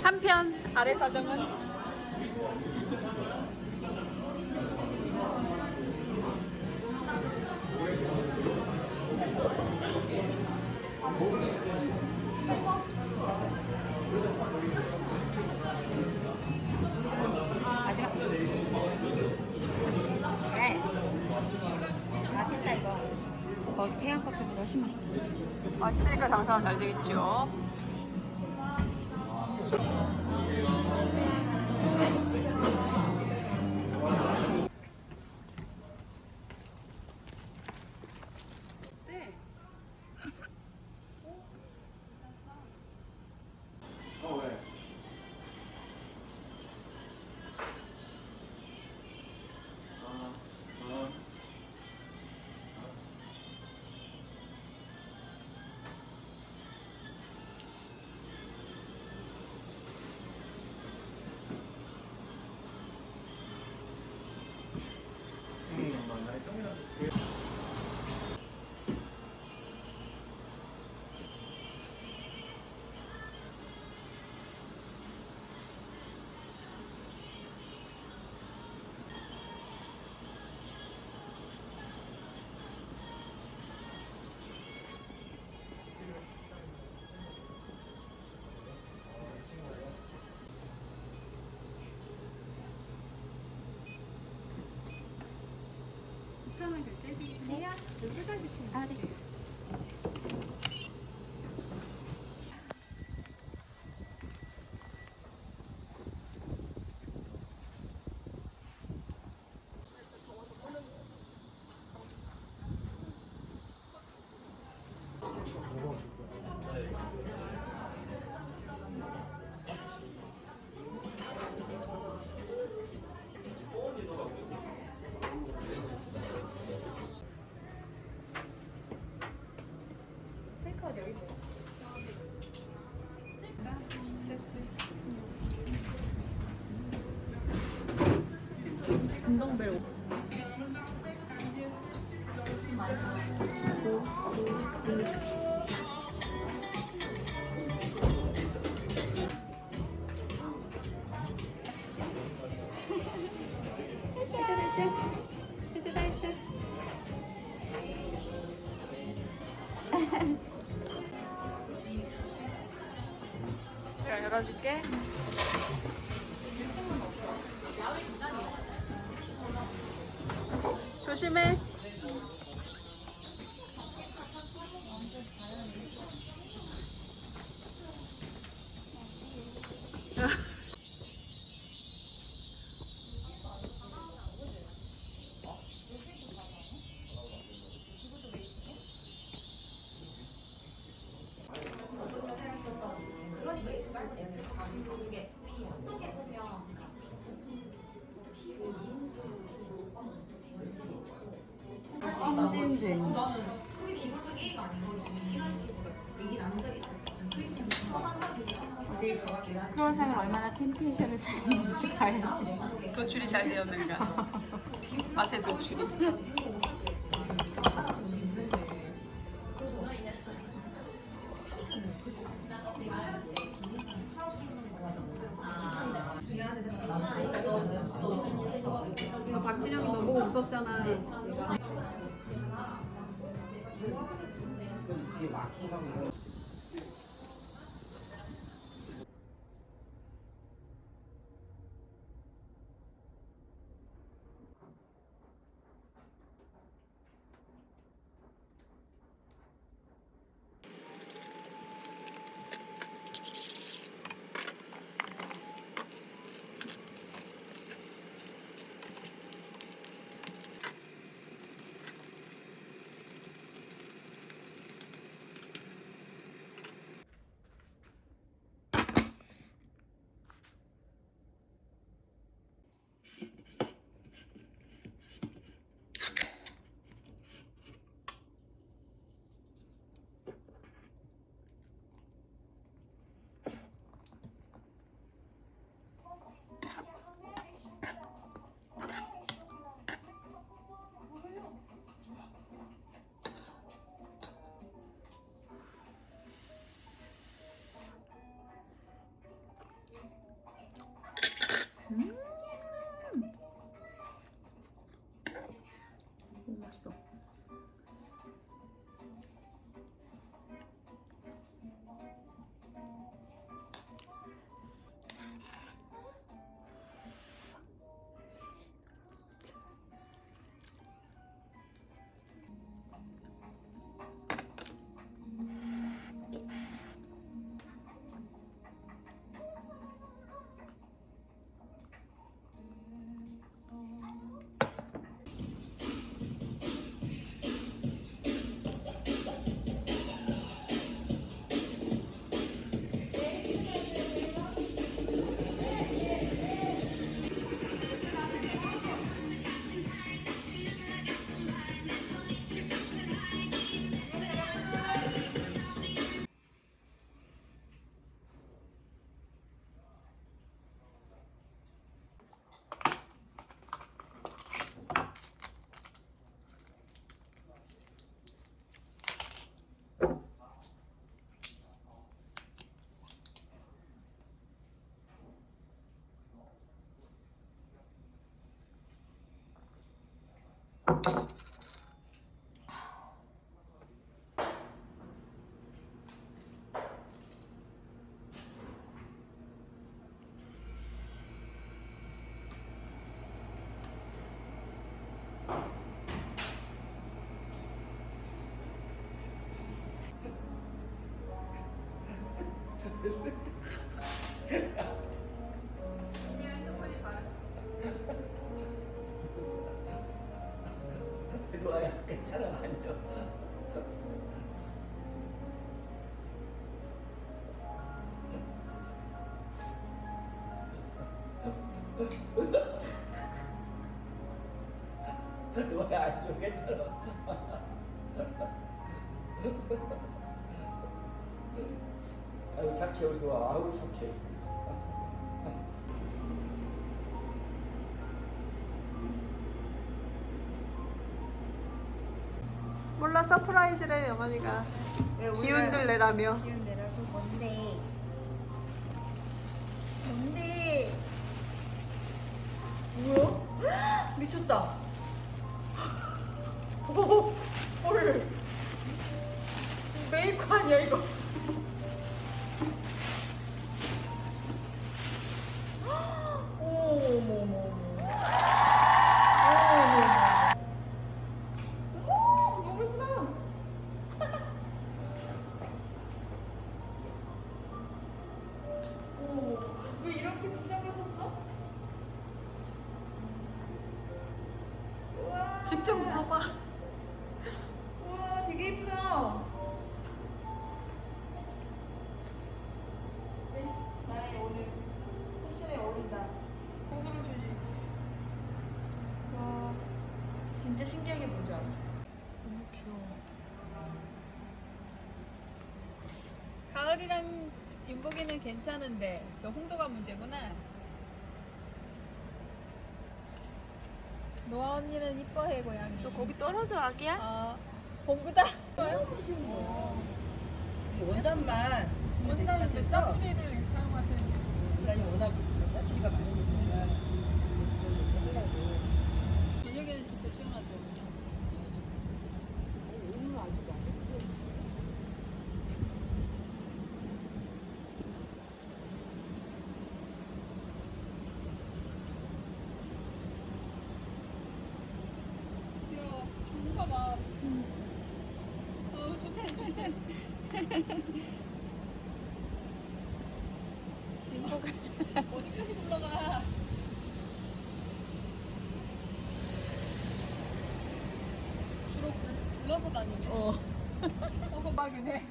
한편 아래 사정은 마지막. 그래. 맛있다 이거. 거기 태양 커피보다 훨씬 맛있다. 맛있으니까 장사가 잘 되겠죠. 네. 왜? 아, 네. 진동벨. 내가 열어줄게. 조심해. 신딘된. 어디 크로아상을 얼마나 템테이션을 잘 했는지 봐야지. 도출이 잘 되었는가. 맛의 도출이. 박진영이 너무 웃었잖아. 너무 맛있어. 언니 핸드폰이 바랬어. 너야 괜찮아 앉아. 너야 앉아 괜찮아. 아유 착해 우리 와 아우 착해. 몰라 서프라이즈래 영환이가. 기운들 내라며. 기운 내라고 뭔데? 뭔데? 뭐야? 미쳤다. 오, 헐. 메이크 아니야 이거? 어머머머. 너무 예쁘다. 오, 왜 이렇게 비싼 걸 샀어? 우와, 직접 물어봐. 우와, 되게 예쁘다. 네, 나의 오늘 패션에 어울린다. 공부를 주지. 와, 진짜 신기한 게 뭔지 알아? 너무 귀여워. 가을이랑 윤복이는 괜찮은데 저 홍도가 문제구나. 노아 언니는 이뻐해 고양이. 너 거기 떨어져, 아기야? 어, 봉구다. 원단만 있으면 될 것 원단은 왜 같아서 짜투리를 사용하시는 거죠? 원단이 워낙 짜투리가 많으니까 그걸로 이렇게 하려고. 저녁에는 진짜 시원하죠. 오늘 아주 맛있지. 귀여워. 좋은가 봐. 좋대, 좋대. 윤복아, 어디까지 굴러가? 주로 굴러서 다니네. 어거박이네.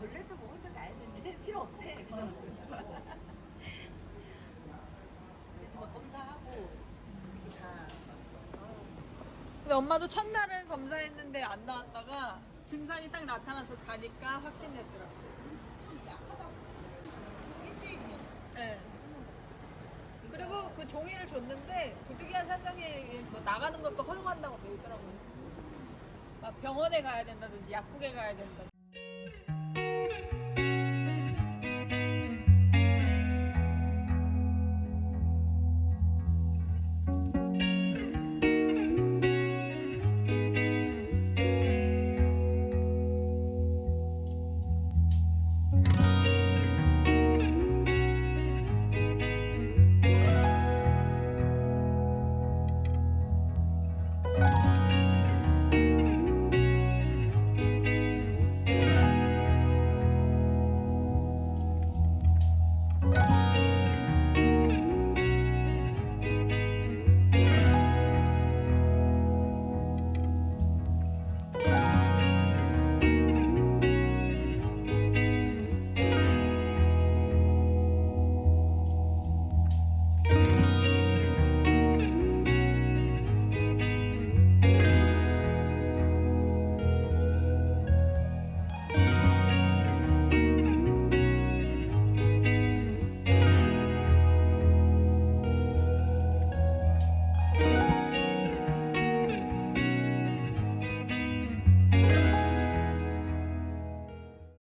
원래도 먹어도 나였는데 필요 없대. 그래서 막 검사하고 이렇게 다. 근데 엄마도 첫날은 검사했는데 안 나왔다가 증상이 딱 나타나서 가니까 확진됐더라고. 약하다고. 네. 그리고 그 종이를 줬는데 부득이한 사정에 뭐 나가는 것도 허용한다고 돼 있더라고요. 막 병원에 가야 된다든지 약국에 가야 된다든지.